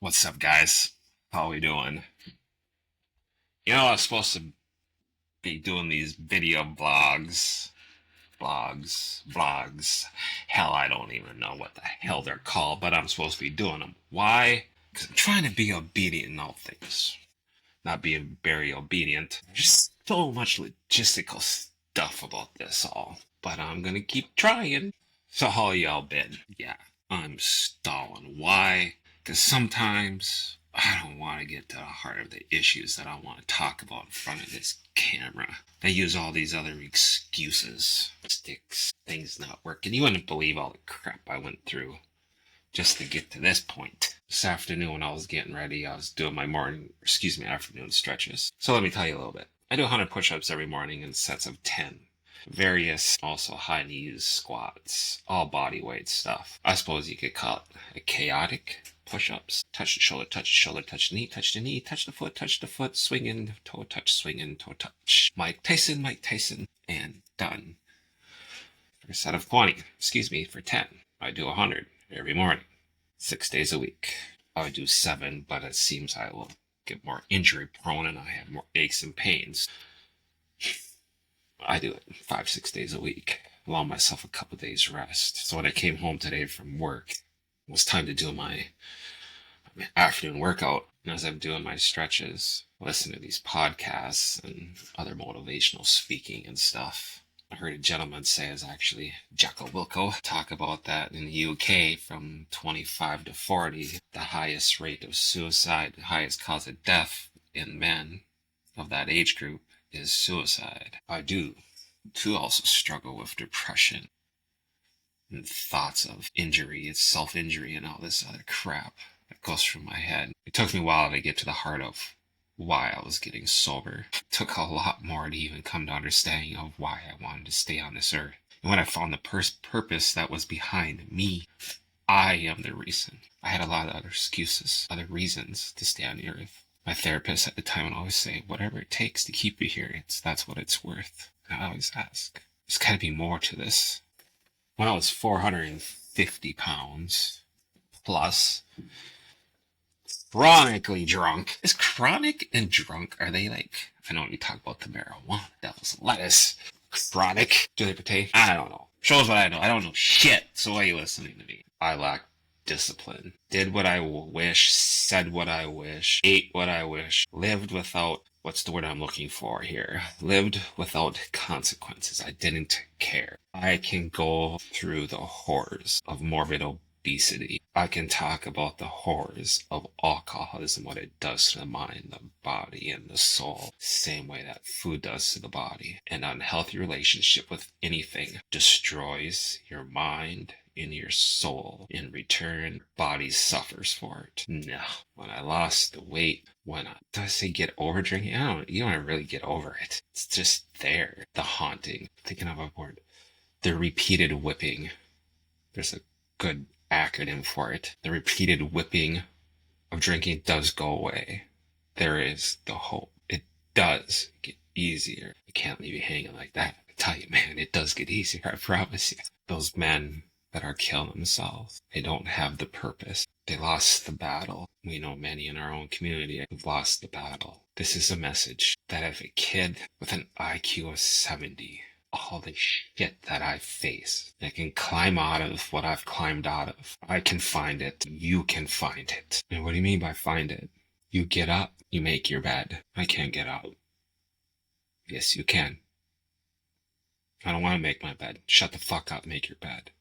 What's up, guys? How we doing? I was supposed to be doing these video blogs. Hell, I don't even know what the hell they're called, but I'm supposed to be doing them. Why? Because I'm trying to be obedient in all things. Not being very obedient. There's so much logistical stuff about this all. But I'm gonna keep trying. So how y'all been? Yeah, I'm stalling. Why? Because sometimes I don't want to get to the heart of the issues that I want to talk about in front of this camera. I use all these other excuses, sticks, things not working. You wouldn't believe all the crap I went through just to get to this point. This afternoon when I was getting ready, I was doing my afternoon stretches. So let me tell you a little bit. I do 100 push-ups every morning in sets of 10. Various also high knees, squats, all body weight stuff. I suppose you could call it a chaotic push-ups. Touch the shoulder, touch the knee, touch the foot, swinging, toe touch, swinging, toe touch. Mike Tyson, and done. For a set of 20, for 10. I do 100 every morning, 6 days a week. I would do 7, but it seems I will get more injury prone and I have more aches and pains. I do it 5, 6 days a week. Allow myself a couple days rest. So when I came home today from work, it was time to do my afternoon workout. And as I'm doing my stretches, listen to these podcasts and other motivational speaking and stuff. I heard a gentleman say is actually Jocko Wilco talk about that in the UK from 25 to 40, the highest rate of suicide, the highest cause of death in men of that age group is suicide. I do too also struggle with depression and thoughts of injury, self-injury and all this other crap that goes through my head. It took me a while to get to the heart of why I was getting sober. It took a lot more to even come to understanding of why I wanted to stay on this earth. And when I found the purpose that was behind me, I am the reason. I had a lot of other excuses, other reasons to stay on the earth. My therapist at the time would always say, whatever it takes to keep you here, that's what it's worth. And I always ask, there's got to be more to this. When I was 450 pounds plus, chronically drunk. Is chronic and drunk, are they like, I know when you talk about the marijuana, devil's lettuce, chronic, do they pertain? I don't know. Shows what I know. I don't know shit. So why are you listening to me? I lack discipline. Did what I wish, said what I wish, ate what I wish, lived without, what's the word I'm looking for here? Lived without consequences. I didn't care. I can go through the horrors of morbid obesity. I can talk about the horrors of alcoholism, what it does to the mind, the body, and the soul. Same way that food does to the body. An unhealthy relationship with anything destroys your mind and your soul. In return, body suffers for it. No. When I lost the weight, did I say get over drinking? You don't really get over it. It's just there. The haunting. Thinking of a word. The repeated whipping. There's a good acronym for it. The repeated whipping of drinking does go away. There is the hope. It does get easier. You can't leave you hanging like that. I tell you, man, it does get easier. I promise you. Those men that are killing themselves, they don't have the purpose. They lost the battle. We know many in our own community have lost the battle. This is a message that if a kid with an IQ of 70, all the shit that I face, I can climb out of what I've climbed out of. I can find it. You can find it. And what do you mean by find it? You get up, you make your bed. I can't get out. Yes, you can. I don't want to make my bed. Shut the fuck up, make your bed.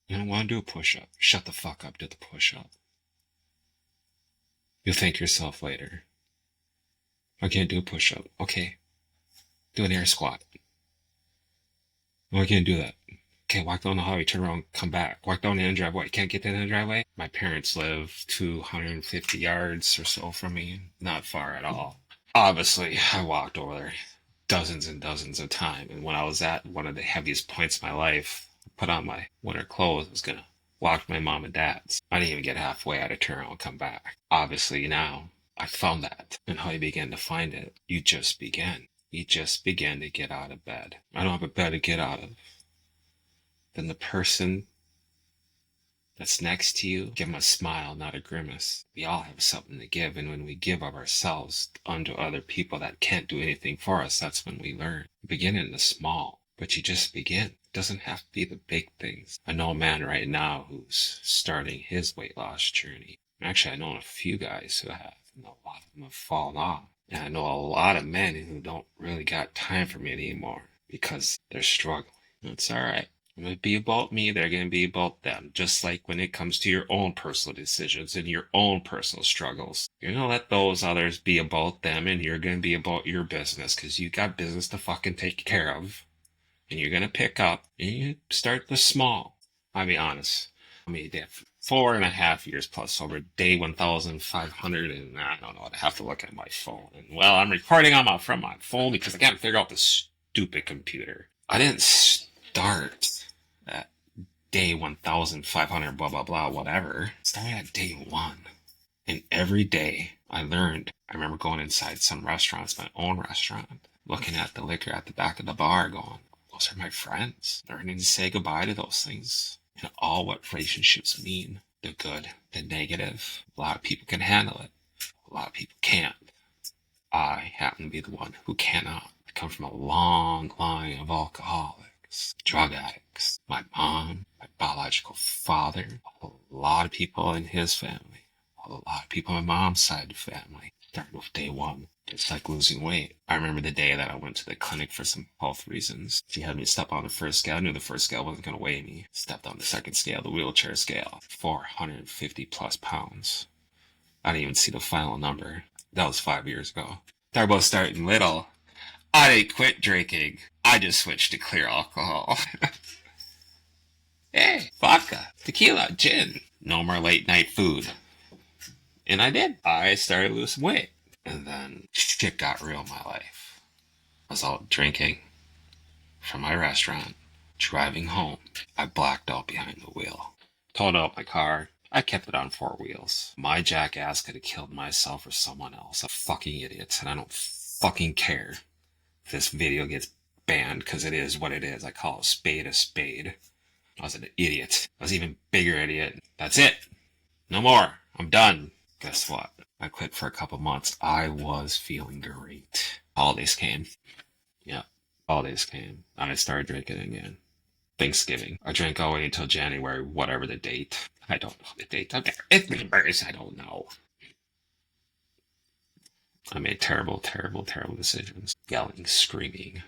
You don't want to do a push-up. Shut the fuck up, do the push-up. You'll thank yourself later. I can't do a push-up. Okay. Do an air squat. No, I can't do that. Okay, walk down the hallway, turn around, come back. Walk down the end driveway. Can't get to the end driveway? My parents live 250 yards or so from me. Not far at all. Obviously, I walked over there dozens and dozens of times. And when I was at one of the heaviest points of my life, I put on my winter clothes. I was going to walk to my mom and dad's. I didn't even get halfway. I had to turn around and come back. Obviously, now I found that. And how you begin to find it, you just begin. You just begin to get out of bed. I don't have a bed to get out of. Then the person that's next to you, give them a smile, not a grimace. We all have something to give, and when we give of ourselves unto other people that can't do anything for us, that's when we learn. Begin in the small, but you just begin. It doesn't have to be the big things. I know a man right now who's starting his weight loss journey. Actually, I know a few guys who have, and a lot of them have fallen off. And I know a lot of men who don't really got time for me anymore because they're struggling. It's all right. I'm going to be about me. They're going to be about them. Just like when it comes to your own personal decisions and your own personal struggles. You're going to let those others be about them, and you're going to be about your business because you got business to fucking take care of. And you're going to pick up and you start the small. I'll be honest. I mean, 4.5 years plus over day 1,500, and I don't know. I have to look at my phone. And well, I'm recording from my phone because I can't figure out this stupid computer. I didn't start at day 1,500, blah, blah, blah, whatever. I started at day one. And every day I learned. I remember going inside some restaurants, my own restaurant, looking at the liquor at the back of the bar going, those are my friends. Learning to say goodbye to those things. And all what relationships mean. The good, the negative. A lot of people can handle it. A lot of people can't. I happen to be the one who cannot. I come from a long line of alcoholics, drug addicts. My mom, my biological father, a lot of people in his family, a lot of people on my mom's side of the family. Starting with day one. It's like losing weight. I remember the day that I went to the clinic for some health reasons. She had me step on the first scale. I knew the first scale wasn't going to weigh me. Stepped on the second scale, the wheelchair scale. 450 plus pounds. I didn't even see the final number. That was 5 years ago. Talk about starting little. I didn't quit drinking. I just switched to clear alcohol. Hey, vodka, tequila, gin. No more late night food. And I did. I started losing weight. And then shit got real in my life. I was out drinking from my restaurant, driving home. I blacked out behind the wheel. Totaled out my car. I kept it on 4 wheels. My jackass could have killed myself or someone else. A fucking idiot. And I don't fucking care if this video gets banned because it is what it is. I call a spade a spade. I was an idiot. I was an even bigger idiot. That's it. No more. I'm done. Guess what? I quit for a couple months. I was feeling great. Holidays came. Yeah, holidays came. And I started drinking again. Thanksgiving. I drank all the way until January, whatever the date. I don't know the date. It's numbers. I don't know. I made terrible, terrible, terrible decisions. Yelling, screaming,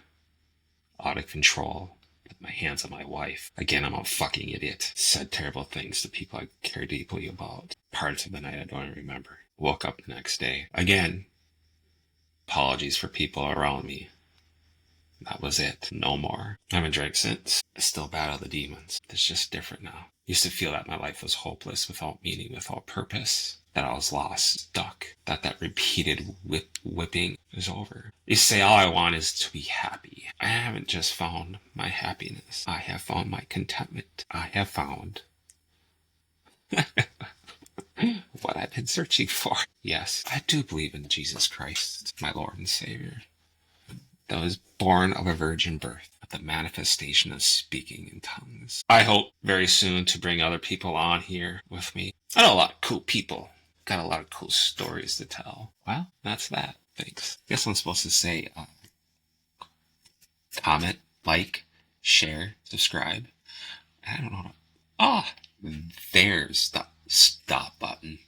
out of control. With my hands on my wife. Again, I'm a fucking idiot. Said terrible things to people I care deeply about. Parts of the night I don't even remember. Woke up the next day. Again, apologies for people around me. That was it. No more. I haven't drank since. I still battle the demons. It's just different now. Used to feel that my life was hopeless, without meaning, without purpose. That I was lost, stuck. That repeated whipping is over. You say all I want is to be happy. I haven't just found my happiness. I have found my contentment. I have found what I've been searching for. Yes, I do believe in Jesus Christ, my Lord and Savior, that was born of a virgin birth, with the manifestation of speaking in tongues. I hope very soon to bring other people on here with me. I know a lot of cool people. Got a lot of cool stories to tell. Well, that's that. Thanks. Guess I'm supposed to say comment, like, share, subscribe. I don't know. There's the stop button.